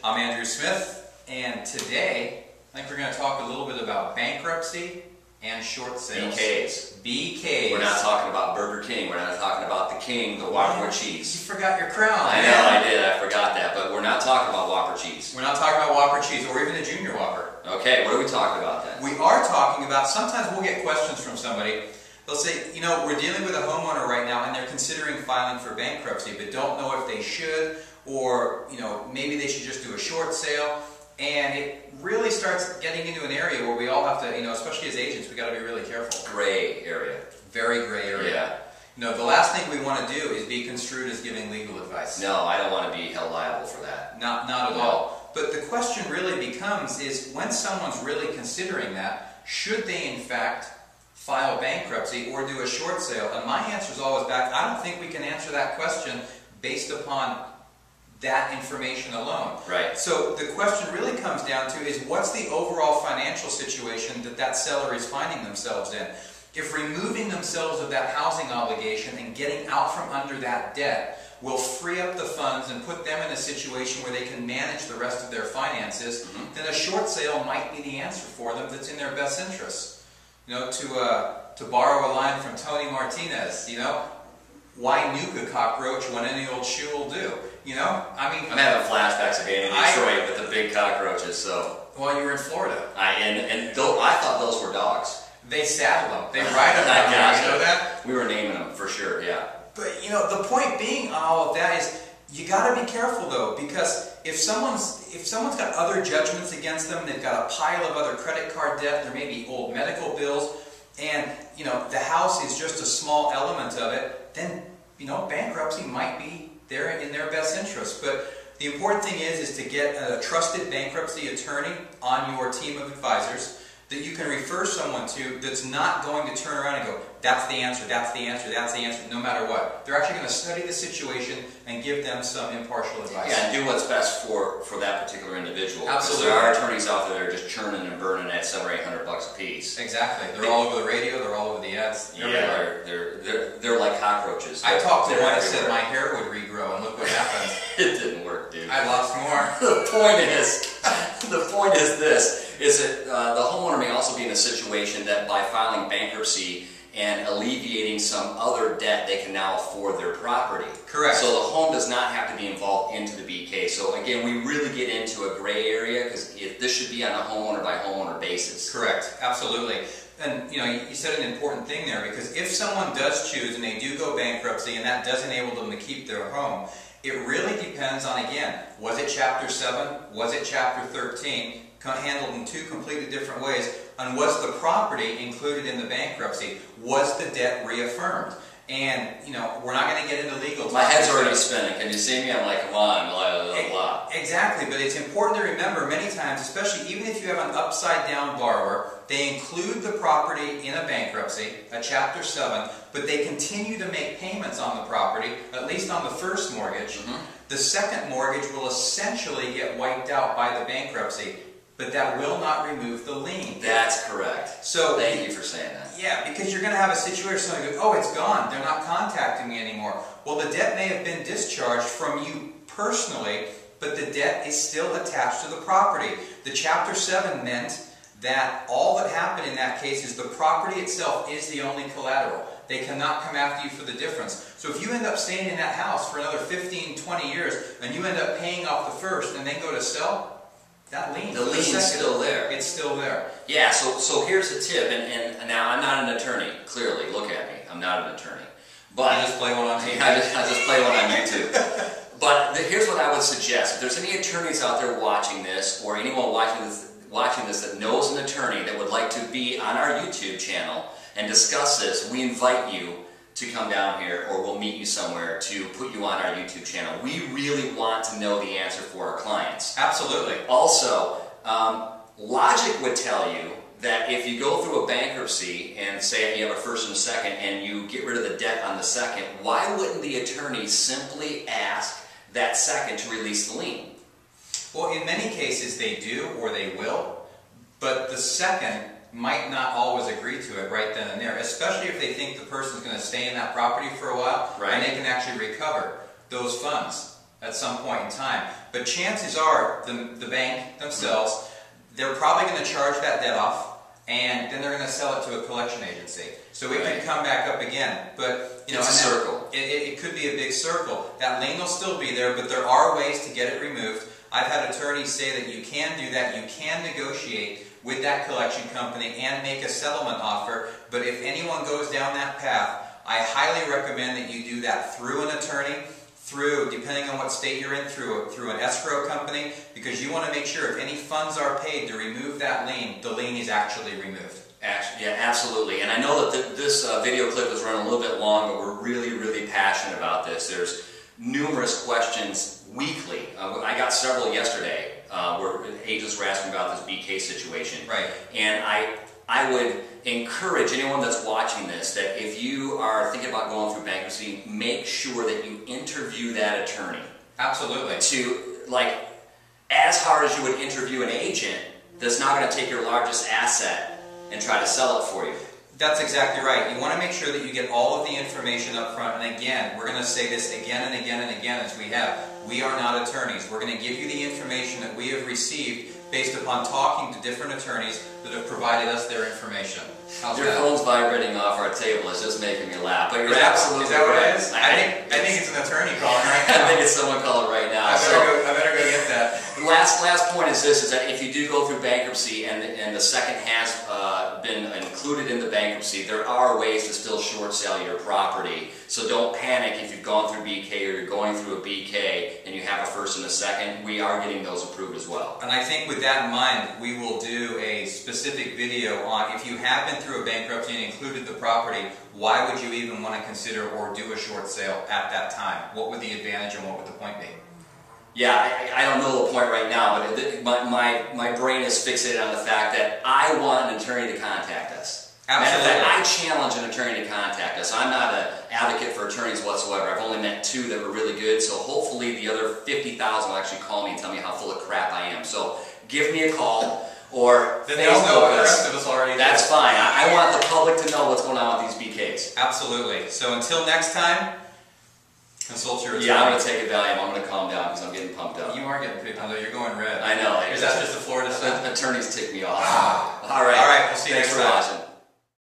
I'm Andrew Smith, and today I think we're going to talk a little bit about bankruptcy and short sales. BKs. BKs. We're not talking about Burger King. We're not talking about the King, the Whopper cheese. You forgot your crown. I know, I did. I forgot that. But we're not talking about Whopper cheese. We're not talking about Whopper cheese or even a Junior Whopper. Okay, what are we talking about then? We are talking about, sometimes we'll get questions from somebody. They'll say, you know, we're dealing with a homeowner right now and they're considering filing for bankruptcy, but don't know if they should, or, you know, maybe they should just do a short sale. And it really starts getting into an area where we all have to, you know, especially as agents, we got to be really careful. Gray area. Very gray area. Yeah. You know, the last thing we want to do is be construed as giving legal advice. No, I don't want to be held liable for that. Not at all. But the question really becomes is when someone's really considering that, should they in fact file bankruptcy or do a short sale? And my answer is always back, I don't think we can answer that question based upon that information alone. Right. So the question really comes down to is what's the overall financial situation that seller is finding themselves in? If removing themselves of that housing obligation and getting out from under that debt will free up the funds and put them in a situation where they can manage the rest of their finances, then a short sale might be the answer for them that's in their best interest. You know, to borrow a line from Tony Martinez, you know, why nuke a cockroach when any old shoe will do? You know, I mean, I'm having flashbacks of being in Detroit with the big cockroaches. So. Well, you were in Florida. I thought those were dogs. They saddle them. They ride them. You know that? We were naming them for sure. Yeah. But you know, the point being on all of that is you got to be careful though, because if someone's got other judgments against them, they've got a pile of other credit card debt, there may be old medical bills, and you know the house is just a small element of it, then you know bankruptcy might be there in their best interest. But the important thing is to get a trusted bankruptcy attorney on your team of advisors that you can refer someone to that's not going to turn around and go, that's the answer, that's the answer, that's the answer, no matter what. They're actually going to study the situation and give them some impartial advice. Yeah, and do what's best for that particular individial. Absolutely. There are attorneys out there that are just churning and burning at $700 or $800 a piece. Exactly. They're all over the radio, they're all over the ads. Yeah, they're like cockroaches. I talked to one that said my hair would regrow, and look what happened. It didn't work, dude. I lost more. The point is this, is that the homeowner may also be in a situation that by filing bankruptcy and alleviating some other debt, they can now afford their property. Correct. So the home does not have to be involved into the BK. So again, we really get into a gray area because this should be on a homeowner by homeowner basis. Correct. Absolutely. And you know, you said an important thing there, because if someone does choose and they do go bankruptcy and that does enable them to keep their home, it really depends on, again, was it Chapter 7, was it Chapter 13, handled in two completely different ways, and was the property included in the bankruptcy? Was the debt reaffirmed? And, you know, we're not going to get into legal. My head's already spinning. Can you see me? I'm like, come on, blah, blah, blah. Exactly, but it's important to remember many times, especially even if you have an upside-down borrower, they include the property in a bankruptcy, a Chapter 7, but they continue to make payments on the property, at least on the first mortgage. The second mortgage will essentially get wiped out by the bankruptcy, but that will not remove the lien. That's correct. So thank you for saying that. Yeah, because you're going to have a situation where someone goes, oh, it's gone, they're not contacting me anymore. Well, the debt may have been discharged from you personally, but the debt is still attached to the property. The Chapter 7 meant that all that happened in that case is the property itself is the only collateral. They cannot come after you for the difference. So if you end up staying in that house for another 15, 20 years, and you end up paying off the first and then go to sell, that lien, the lien's still there. It's still there. Yeah, so here's a tip, and now I'm not an attorney, clearly, look at me, I'm not an attorney. But you just play one on TV. I just play one on YouTube. But here's what I would suggest. If there's any attorneys out there watching this, or anyone watching this that knows an attorney that would like to be on our YouTube channel and discuss this, we invite you to come down here, or we'll meet you somewhere to put you on our YouTube channel. We really want to know the answer for our clients. Absolutely. Also, logic would tell you that if you go through a bankruptcy and say you have a first and a second and you get rid of the debt on the second, why wouldn't the attorney simply ask that second to release the lien? Well, in many cases they do, or they will, but the second might not always agree to it right then and there, especially if they think the person's going to stay in that property for a while, and they can actually recover those funds. at some point in time. But chances are, the bank themselves, they're probably going to charge that debt off, and then they're going to sell it to a collection agency. So it could come back up again. But you know, it's a circle. It could be a big circle. That lien will still be there, but there are ways to get it removed. I've had attorneys say that you can do that. You can negotiate with that collection company and make a settlement offer. But if anyone goes down that path, I highly recommend that you do that through an attorney, depending on what state you're in, through an escrow company, because you want to make sure if any funds are paid to remove that lien, the lien is actually removed. Yeah, absolutely. And I know that this video clip is running a little bit long, but we're really, really passionate about this. There's numerous questions weekly. I got several yesterday where agents were asking about this BK situation. Right. And I would encourage anyone that's watching this that if you are thinking about going through bankruptcy, make sure that you interview that attorney. Absolutely. As hard as you would interview an agent that's not going to take your largest asset and try to sell it for you. That's exactly right. You want to make sure that you get all of the information up front. And again, we're going to say this again and again and again as we have. We are not attorneys. We're going to give you the information that we have received based upon talking to different attorneys that have provided us their information. How's Your that? phone's vibrating off our table. It's just making me laugh. But you're absolutely Is that what right. it is? I think it's an attorney calling right now. I think it's someone calling right now. I better go get that. Last point is this: is that if you do go through bankruptcy and the second has been included in the bankruptcy, there are ways to still short sell your property. So don't panic if you've gone through BK or you're going through a BK and you have a first and a second. We are getting those approved as well. And I think with that in mind, we will do a specific video on if you have been through a bankruptcy and included the property, why would you even want to consider or do a short sale at that time? What would the advantage and what would the point be? Yeah, I don't know the point right now, but my brain is fixated on the fact that I want an attorney to contact us. Absolutely. Matter of fact, I challenge an attorney to contact us. I'm not an advocate for attorneys whatsoever. I've only met 2 that were really good, so hopefully the other 50,000 will actually call me and tell me how full of crap I am. So give me a call or then they'll know what the rest of us already That's did. fine. I want the public to know what's going on with these BKs. Absolutely. So until next time, consult your attorney. Yeah, I'm going to take a Valium. I'm going to calm down because I'm getting pumped up. You are getting pretty pumped up. You're going red. I know. Is that just the Florida stuff? Attorneys tick me off. All All right. All right. We'll see you Thanks next for time. watching.